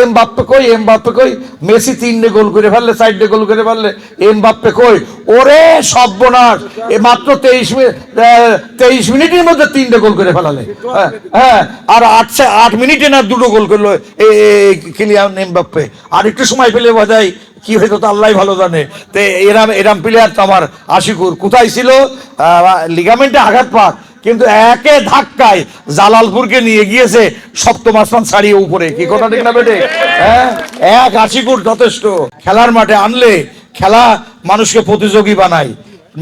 Mbappe কই, Mbappe কই, Messi 3টে গোল করে ফেললে, 4টে গোল করে ফেললে, এমবাপ্পে কই? ওরে সর্বনাশ, এ মাত্র 23 মিনিটের মধ্যে 3টে গোল করে ফেলালে। হ্যাঁ, আর 8 মিনিটে না 2টো গোল করলো কিলিয়ান এমবাপ্পে। আর একটু সময় পেলে বোধহয় কি হয়তো তো আল্লাহ ভালো জানে। তো এরাম প্লেয়ার তো আমার আশিকুর কোথায় ছিল, লিগামেন্টে আঘাত পাক, কিন্তু একে ধাক্কায় জালালপুরকে নিয়ে গিয়েছে 7ম আসমান ছাড়িয়ে উপরে। কি কথা ঠিক না বেটে? হ্যাঁ, এক আশিকুর যথেষ্ট। খেলার মাঠে আনলে খেলা মানুষকে প্রতিযোগী বানায়,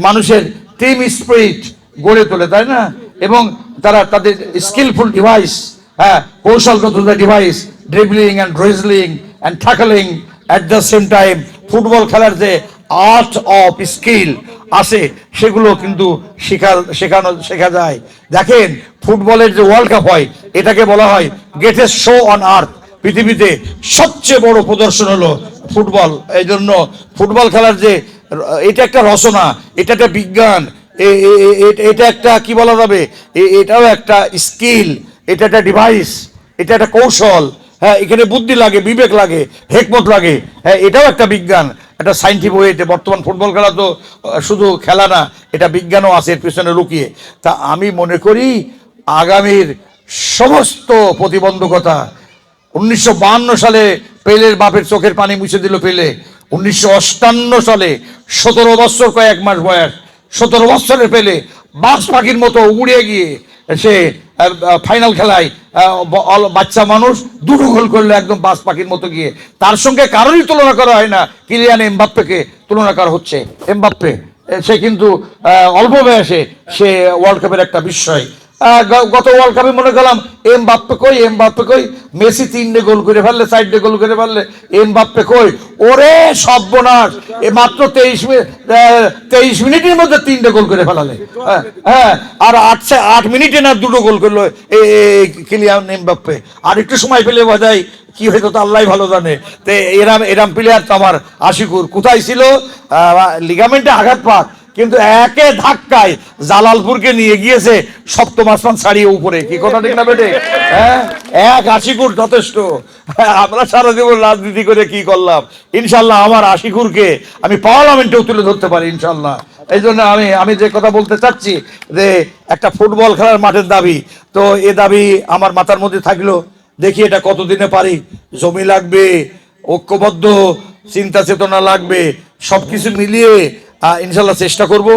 মানুষের টিম স্পিরিট গড়ে তোলে, তাই না? এবং তারা তাদের স্কিলফুল ডিভাইস, হ্যাঁ, কৌশলগত device, dribbling and drizzling and tackling at the same time, football খেলার যে আর্ট অফ স্কিল আছে সেগুলো কিন্তু শেখা যায়। দেখেন, ফুটবলের যে ওয়ার্ল্ড কাপ হয় এটাকে বলা হয় গ্রেটেস্ট শো অন আর্থ। পৃথিবীতে সবচেয়ে বড় প্রদর্শন হলো ফুটবল। এই জন্য ফুটবল খেলার যে এটা একটা রচনা, এটা একটা বিজ্ঞান, এটা একটা কি বলা যাবে, এটাও একটা স্কিল, এটা একটা ডিভাইস, এটা একটা কৌশল। হ্যাঁ, এখানে বুদ্ধি লাগে, বিবেক লাগে, হেকমত লাগে। হ্যাঁ, এটাও একটা বিজ্ঞান, একটা সাইন্টিফিক ওয়েতে। বর্তমান ফুটবল খেলা তো শুধু খেলা না, এটা বিজ্ঞানও আছে এর পেছনে লুকিয়ে। তা আমি মনে করি আগামীর সমস্ত প্রতিবন্ধকতা, 1952 সালে পেলের বাপের চোখের পানি মুছে দিল পেলে। 1958 সালে 17 বছর কয়েক মাস বয়স, 17 বছরের পেলে বাজ পাখির মতো উড়ে গিয়ে সে ফাইনাল খেলায় বাচ্চা মানুষ 2টো গোল করলো একদম বাজ পাখির মতো গিয়ে। তার সঙ্গে কারোরই তুলনা করা হয় না, কিলিয়ান এমবাপ্পেকে তুলনা করা হচ্ছে। এমবাপ্পে সে কিন্তু অল্প বয়সে সে ওয়ার্ল্ড কাপের একটা বিস্ময়। গত ওয়ার্ল্ড কাপে মনে করলাম এমবাপ্পে কই, এমবাপ্পে কই, মেসি 3টে গোল করে ফেললে, 4টে গোল করে ফেললে, এমবাপ্পে কই? ওরে সর্বনাশ, এ মাত্র 23 মিনিটের মধ্যে 3টে গোল করে ফেলালে। হ্যাঁ, আর 8 মিনিটে না 2টো গোল করলো কিলিয়ান এমবাপ্পে। আর একটু সময় পেলে বোধহয় কি হয়তো তো আল্লাহ ভালো জানে। তো এরাম প্লেয়ার তো আমার আশিকুর কোথায় ছিল, লিগামেন্টে আঘাত পাক, কিন্তু একে ধাক্কায় জালালপুরকে নিয়ে গিয়েছে 7ম আসমান ছাড়িয়ে উপরে। কি কথা ঠিক না বেটে? হ্যাঁ, এক আশিকুর যথেষ্ট। আমরা সারা জীবন রাজনীতি করে কি করলাম, ইনশাল্লাহ আমার আশিকুরকে আমি পার্লামেন্টেও তুলে ধরতে পারি ইনশাল্লাহ। এই জন্য আমি যে কথা বলতে চাচ্ছি যে একটা ফুটবল খেলার মাঠের দাবি, তো এ দাবি আমার মাথার মধ্যে থাকলো। দেখি এটা কতদিনে পারি। জমি লাগবে, ঐক্যবদ্ধ চিন্তা চেতনা লাগবে, সবকিছু মিলিয়ে ইনশাল্লাহ চেষ্টা করব।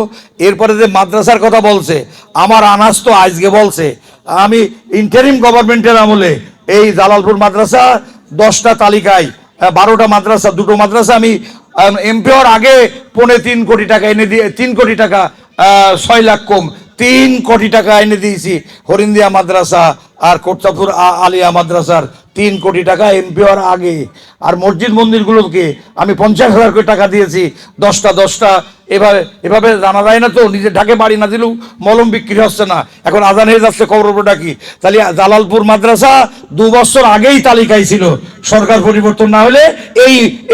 এরপরে যে মাদ্রাসার কথা বলছে, আমার আনাস তো আজকে বলছে, আমি ইন্টারিম গভর্নমেন্টের আমলে এই জালালপুর মাদ্রাসা 10টা তালিকায় 12টা মাদ্রাসা, 2টো মাদ্রাসা আমি এমপি হওয়ার আগে 3.25 কোটি টাকা এনে দিয়ে, 3 কোটি টাকা 6 লাখ কম 3 কোটি টাকা এনে দিয়েছি হরিন্দিয়া মাদ্রাসা আর কোটচাপুর আলিয়া মাদ্রাসার 3 কোটি টাকা এমপি হওয়ার আগে। আর মসজিদ মন্দিরগুলোকে আমি 50,000 করে টাকা দিয়েছি, 10টা। এভাবে জানা যায় না তো, নিজে ঢাকে বাড়ি না দিলেও মলম বিক্রি হচ্ছে না, এখন আজান হয়ে যাচ্ছে কবর ডাকি। তাহলে জালালপুর মাদ্রাসা 2 বছর আগেই তালিকায় ছিল, সরকার পরিবর্তন না হলে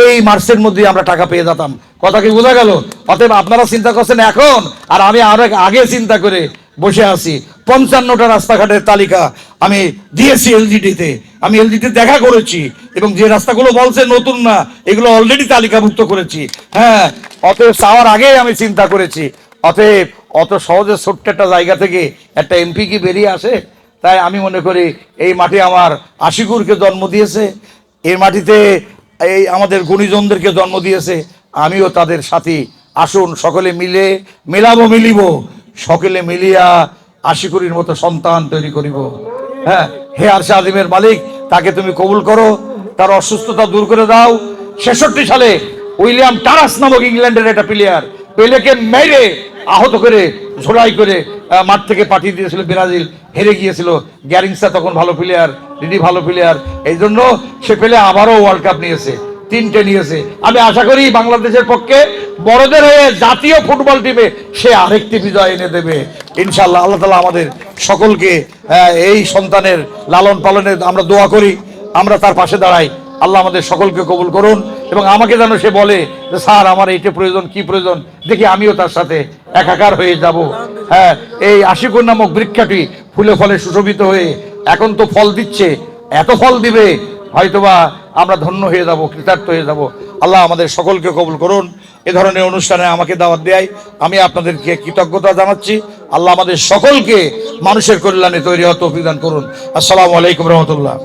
এই মার্চের মধ্যে আমরা টাকা পেয়ে যেতাম। কথা কি বোঝা গেল? অতএব আপনারা চিন্তা করছেন এখন, আর আমি আগে চিন্তা করে বসে আছি। 55টা রাস্তাঘাটের তালিকা আমি দিয়েছি এলজিডিতে, আমি এলজিডিতে দেখা করেছি, এবং যে রাস্তাগুলো বলছে নতুন না, এগুলো অলরেডি তালিকাভুক্ত করেছি। হ্যাঁ, অতএব চাওয়ার আগে আমি চিন্তা করেছি। অতএব অত সহজে ছোট্ট একটা জায়গা থেকে একটা এমপি কি বেরিয়ে আসে? তাই আমি মনে করি এই মাটি আমার আশিকুরকে জন্ম দিয়েছে, এই মাটিতে এই আমাদের গুণীজনদেরকে জন্ম দিয়েছে, আমিও তাদের সাথী। আসুন সকলে মিলে মিলিব, সকলে মিলিয়া আশিকুরির মতো সন্তান তৈরি করিব। হ্যাঁ, হে আরশে আজিমের মালিক, তাকে তুমি কবুল করো, তার অসুস্থতা দূর করে দাও। 66 সালে উইলিয়াম টারাস নামক ইংল্যান্ডের একটা প্লেয়ার পেলেকে মেরে আহত করে ঝোড়াই করে মাঠ থেকে পাঠিয়ে দিয়েছিল ব্রাজিল, হেরে গিয়েছিল। গ্যারিংসা তখন ভালো প্লেয়ার, রিডি ভালো প্লেয়ার, এই জন্য সে পেলে আবারও ওয়ার্ল্ড কাপ নিয়েছে, 3টে নিয়েছে। আমি আশা করি বাংলাদেশের পক্ষে বড়দের হয়ে জাতীয় ফুটবল টিমে সে আরেকটি বিজয় এনে দেবে ইনশাল্লাহ। আল্লাহ তাআলা আমাদের সকলকে এই সন্তানের লালন পালনে আমরা দোয়া করি, আমরা তার পাশে দাঁড়াই। আল্লাহ আমাদের সকলকে কবুল করুন, এবং আমাকে যেন সে বলে যে স্যার আমার এইটা প্রয়োজন, কি প্রয়োজন, দেখি আমিও তার সাথে একাকার হয়ে যাব। হ্যাঁ, এই আশিকুর নামক বৃক্ষটি ফুলে ফলে সুশোভিত হয়ে এখন তো ফল দিচ্ছে, এত ফল দিবে হয়তোবা আমরা ধন্য হয়ে যাব, কৃতার্থ হয়ে যাব। আল্লাহ আমাদের সকলকে কবুল করুন। এ ধরনের অনুষ্ঠানে আমাকে দাওয়াত দেয় আমি আপনাদেরকে কৃতজ্ঞতা জানাচ্ছি। আল্লাহ আমাদের সকলকে মানুষের কল্যাণে তৈরি হওয়ার তৌফিক দান করুন। আসসালামু আলাইকুম রহমতুল্লাহ।